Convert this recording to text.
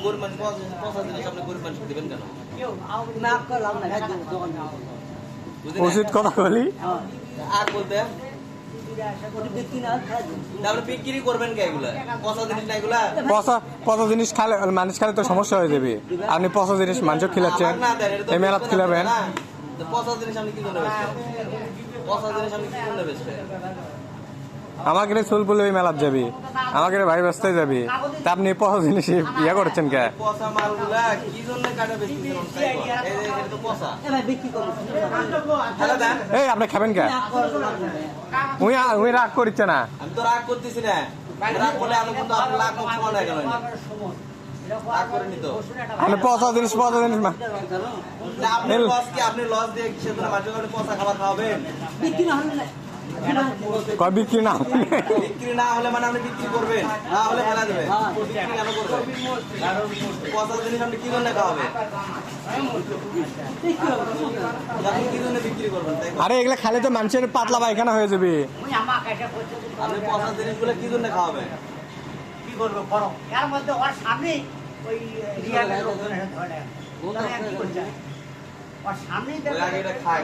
গরিব মানুষ পচা জিনিস আপনি গরিব মানুষ দিবেন কেন? উচিত কথা বলি আর বলতে বিক্রি করবেন কে এগুলা? পচা জিনিস না এগুলা? পচা পচা জিনিস খালে মানুষ খালে তো সমস্যা হয়ে যাবে। আপনি পচা জিনিস মানুষ খিলাচ্ছেন, এই মেলাত খিলাবেন। পচা জিনিস আপনি কি জন্য বেচছেন? পচা জিনিস আপনি কি জন্য বেচছেন? আমাকে চুল পুলে ওই মেলাত যাবি, আমাকে ভাই ব্যস্ত যাবি, তা আপনি পচা জিনিস ইয়া করছেন কে? পচা মালগুলা কি জন্য কাটা বেচতেছেন? এটা তো পচা। এই আপনি খাবেন কে? উই রাগ করছে না। আমি তো রাগ করতেছি না, রাগ করলে আমি কিন্তু আপনার লাখ সমান হয়ে গেল। রাগ করেনি তো। আপনি পচা জিনিস আপনি লস কি? আপনি লস দিয়ে কিসের জন্য মানুষের কাছে পচা খাবার খাওয়াবেন? বিক্রি না বিক্রি না হলে মানে আপনি বিক্রি করবেন, না হলে ফেলা দেবেন। বিক্রি কেন করবেন? পচা জিনিস আপনি কি জন্য খাওয়াবেন? আপনি কি জন্য বিক্রি করবেন? আরে এগুলা খালে তো মানুষের পাতলা পায়খানা হয়ে যাবে। আপনি পচা জিনিসগুলো কি জন্য খাওয়াবেন? কি করবো করো, এর মধ্যে ওর সামনে ওই ওর সামনেই আগে এটা খায়।